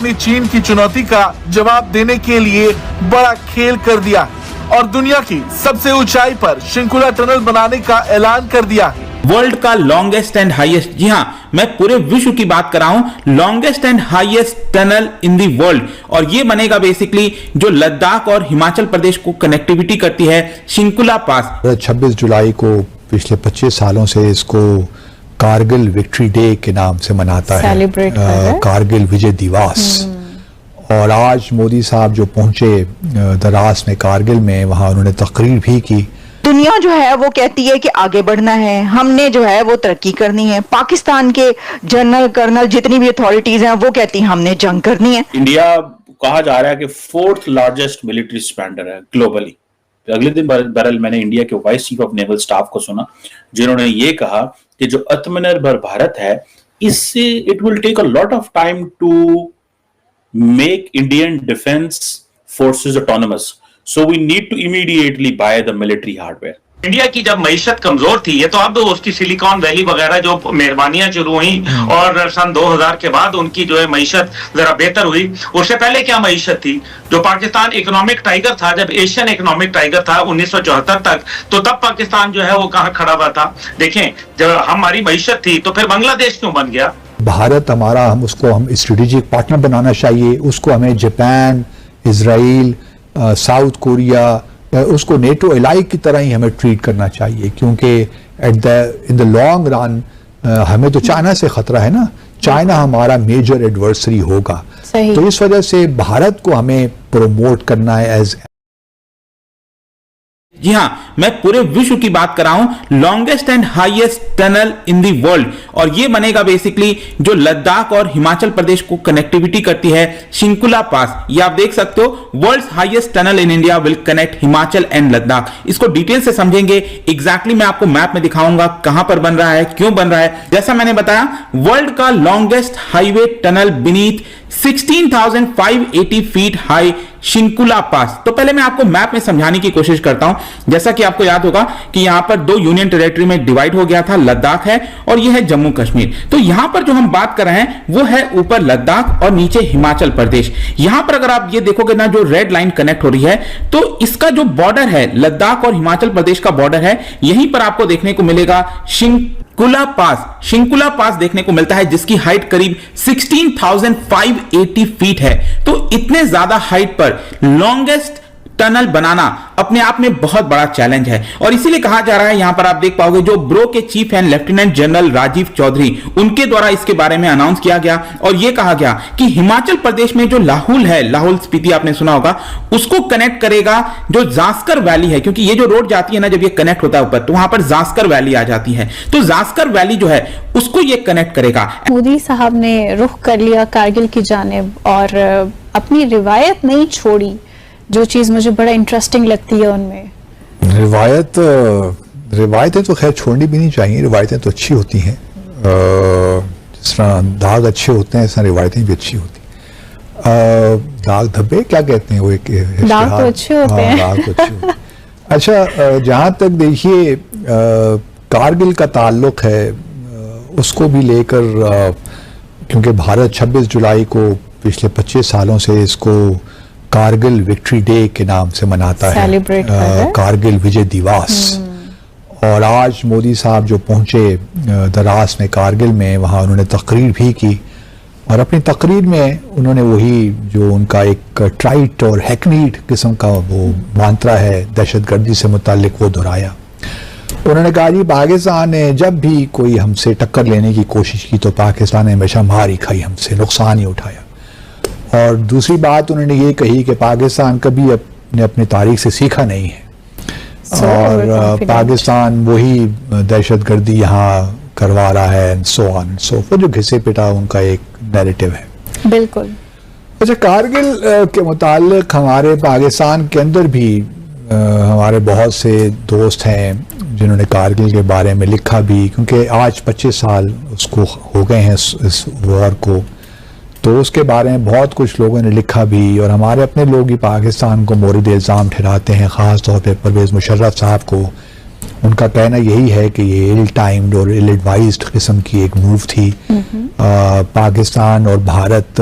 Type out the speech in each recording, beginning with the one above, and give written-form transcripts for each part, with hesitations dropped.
ने चीन की चुनौती का जवाब देने के लिए बड़ा खेल कर दिया और दुनिया की सबसे ऊंचाई पर शिंकुला टनल बनाने का ऐलान कर दिया। वर्ल्ड का लॉन्गेस्ट एंड हाईएस्ट, जी हां, मैं पूरे विश्व की बात कर रहा हूं, longest and highest tunnel in the world. और ये बनेगा बेसिकली जो लद्दाख और हिमाचल प्रदेश को कनेक्टिविटी करती है, शिंकुला पास। 26 जुलाई को पिछले 25 सालों से इसको कारगिल विक्ट्री डे के नाम से मनाता है, कारगिल विजय दिवस। और आज मोदी साहब जो पहुंचे द्रास में, कारगिल में, वहां उन्होंने तकरीर भी की। दुनिया जो है वो कहती है कि आगे बढ़ना है, हमने जो है वो तरक्की करनी है। पाकिस्तान के जनरल कर्नल जितनी भी अथॉरिटीज हैं वो कहती हैं हमने जंग करनी है। इंडिया कहा जा रहा है कि 4th लार्जेस्ट मिलिट्री स्पेंडर है ग्लोबली। अगले दिन बहरहाल मैंने इंडिया के vice chief of naval staff को सुना, जिन्होंने ये कहा कि जो आत्मनिर्भर भारत है, इससे it will take a lot of time to make Indian defense forces autonomous. So we need to immediately buy the military hardware. India की जब मईशत कमजोर थी, ये तो अब उसकी सिलिकॉन वैली वगैरह जो मेहरबानियां शुरू हुई और सन 2000 के बाद उनकी जो है मईशत जरा बेहतर हुई। उससे पहले क्या मईशत थी? जो पाकिस्तान इकोनॉमिक टाइगर था, जब एशियन इकोनॉमिक टाइगर था 1974 तक, तो तब पाकिस्तान जो है वो कहाँ खड़ा हुआ था? देखें, जब हमारी मईशत थी तो फिर बांग्लादेश क्यों बन गया? भारत हमारा, हम स्ट्रेटेजिक पार्टनर बनाना चाहिए। उसको हमें जापान, इजराइल, साउथ कोरिया, उसको नेटो एलाई की तरह ही हमें ट्रीट करना चाहिए, क्योंकि इन द लॉन्ग रन हमें तो चाइना से खतरा है ना। चाइना हमारा मेजर एडवर्सरी होगा, तो इस वजह से भारत को हमें प्रोमोट करना है एज। जी हां, मैं पूरे विश्व की बात कर रहा हूं, longest and highest tunnel in the world. और ये बनेगा बेसिकली जो लद्दाख और हिमाचल प्रदेश को कनेक्टिविटी करती है, शिंकुला पास। ये आप देख सकते हो, world's highest tunnel in India will connect Himachal and Ladakh. इसको डिटेल से समझेंगे, एग्जैक्टली मैं आपको मैप में दिखाऊंगा कहां पर बन रहा है, क्यों बन रहा है। जैसा मैंने बताया, वर्ल्ड का longest highway tunnel beneath 16,580 feet high Shinkula pass. तो पहले मैं आपको मैप में समझाने की कोशिश करता हूं। जैसा कि आपको याद होगा कि यहां पर 2 यूनियन टेरिटरी में डिवाइड हो गया था, लद्दाख है और यह है जम्मू कश्मीर। तो यहां पर जो हम बात कर रहे हैं वो है ऊपर लद्दाख और नीचे हिमाचल प्रदेश। यहां पर अगर आप ये देखोगे ना, जो रेड लाइन कनेक्ट हो रही है, तो इसका जो बॉर्डर है, लद्दाख और हिमाचल प्रदेश का बॉर्डर है, यहीं पर आपको देखने को मिलेगा शिंकुला पास। शिंकुला पास देखने को मिलता है, जिसकी हाइट करीब 16,580 फीट है। तो इतने ज्यादा हाइट पर लॉन्गेस्ट टनल बनाना अपने आप में बहुत बड़ा चैलेंज है। और इसीलिए कहा जा रहा है, यहां पर आप देख पाओगे जो ब्रो के चीफ हैं लेफ्टिनेंट जनरल राजीव चौधरी, उनके द्वारा इसके बारे में अनाउंस किया गया और यह कहा गया कि हिमाचल प्रदेश में जो लाहौल है, लाहौल स्पीति आपने सुना होगा, उसको कनेक्ट करेगा जो जास्कर वैली है, क्योंकि ये जो रोड जाती है ना, जब ये कनेक्ट होता है ऊपर, तो वहां पर जास्कर वैली आ जाती है। तो जास्कर वैली जो है उसको ये कनेक्ट करेगा। मोदी साहब ने रुख कर लिया कारगिल की जानिब और अपनी रिवायत नहीं छोड़ी, जो चीज मुझे बड़ा इंटरेस्टिंग लगती है उनमें। रिवायतें तो खैर छोड़नी भी नहीं चाहिए, रिवायतें तो अच्छी होती हैं। जिस तरह दाग अच्छे होते हैं, इस तरह रिवायतें भी अच्छी होती हैं। दाग धब्बे क्या कहते हैं वो, एक दाग तो अच्छे होते हैं। दाग तो अच्छे होते हैं। अच्छा, जहां तक देखिए कारगिल का ताल्लुक है, उसको भी लेकर, क्योंकि भारत 26 जुलाई को पिछले 25 सालों से इसको कारगिल विक्ट्री डे के नाम से मनाता है, कारगिल विजय दिवस। और आज मोदी साहब जो पहुंचे द्रास में, कारगिल में, वहां उन्होंने तकरीर भी की और अपनी तकरीर में उन्होंने वही जो उनका एक ट्राइट और हैकनीड किस्म का वो मंत्रा है दहशतगर्दी से मुताल्लिक, वो दोहराया। उन्होंने कहा जी, पाकिस्तान ने जब भी कोई हमसे टक्कर लेने की कोशिश की तो पाकिस्तान ने हमेशा मार ही खाई, हमसे नुकसान ही उठाया। और दूसरी बात उन्होंने ये कही कि पाकिस्तान कभी अपनी तारीख से सीखा नहीं है और पाकिस्तान वही दहशतगर्दी यहाँ करवा रहा है, सो ऑन सो फॉर्थ, जो घिसे पिटा उनका एक नैरेटिव है। बिल्कुल। अच्छा, कारगिल के मुताल्लिक हमारे पाकिस्तान के अंदर भी हमारे बहुत से दोस्त हैं जिन्होंने कारगिल के बारे में लिखा भी, क्योंकि आज 25 साल उसको हो गए हैं इस वॉर को, तो उसके बारे में बहुत कुछ लोगों ने लिखा भी। और हमारे अपने लोग ही पाकिस्तान को मोरिद इल्ज़ाम ठहराते हैं, ख़ास तौर पर परवेज़ मुशर्रफ साहब को। उनका कहना यही है कि ये इल टाइम्ड और इल एडवाइज्ड किस्म की एक मूव थी। पाकिस्तान और भारत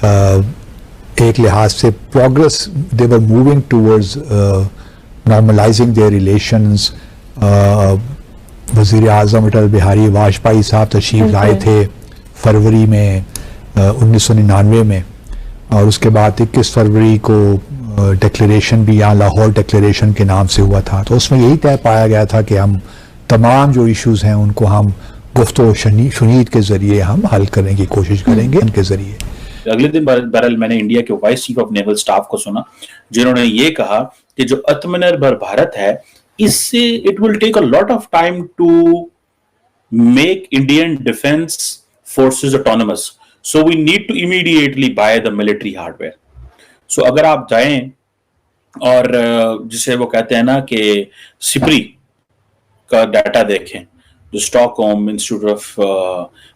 एक लिहाज से progress, they were moving towards normalising their relations. वज़ीर आज़म अटल बिहारी वाजपेयी साहब तशरीफ लाए थे फरवरी में 1999 में, और उसके बाद 21 फरवरी को डिक्लेरेशन भी यहाँ लाहौर डिक्लेरेशन के नाम से हुआ था। तो उसमें यही तय पाया गया था कि हम तमाम जो इश्यूज़ हैं उनको हम गुफ्तगू शुनीद के ज़रिए हम हल करने की कोशिश करेंगे उनके ज़रिए। अगले दिन बहरहाल मैंने इंडिया के vice chief of naval staff को सुना, जिन्होंने ये कहा कि जो आत्मनिर्भर भारत है, इससे it will take a lot of time to make Indian defence forces autonomous, so we need to immediately buy the military hardware. So अगर आप जाएं और जिसे वो कहते हैं ना कि सिपरी का डाटा देखें, जो Stockholm institute of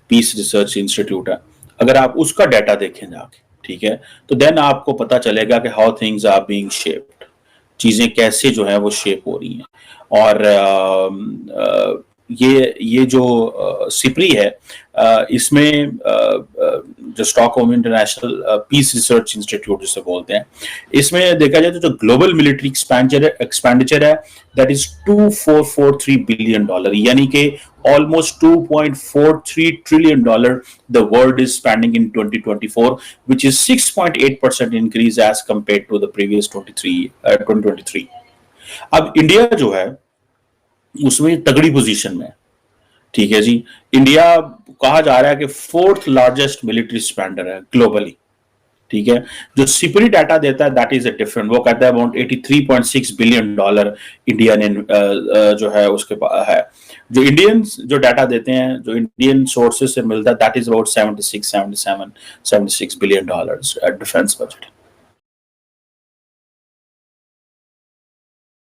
peace Research institute है, अगर आप उसका डाटा देखें जाके, ठीक है, तो देन आपको पता चलेगा कि how things are being shaped, चीजें कैसे जो है वो शेप हो रही हैं। और ये जो सिपरी है, इसमें जो Stockholm International Peace Research Institute जिसे बोलते हैं, इसमें देखा जाए तो जो ग्लोबल मिलिट्री एक्सपेंडिचर है दैट इज $2.443 बिलियन, यानी कि almost $2.43 trillion the world is spending in 2024, which is 6.8% increase as compared to the previous 2023. अब इंडिया जो है उसमें तगड़ी पोजीशन में है, ठीक है जी। इंडिया कहा जा रहा है कि 4th लार्जेस्ट मिलिट्री स्पेंडर है ग्लोबली, ठीक है। जो सिपरी डाटा देता है दैट इज अ डिफरेंट, वो कहता है अबाउट $83.6 बिलियन इंडिया ने जो है उसके पास है। जो इंडियंस जो डाटा देते हैं, जो इंडियन सोर्सेज से मिलता है, that is about $76 billion defence budget.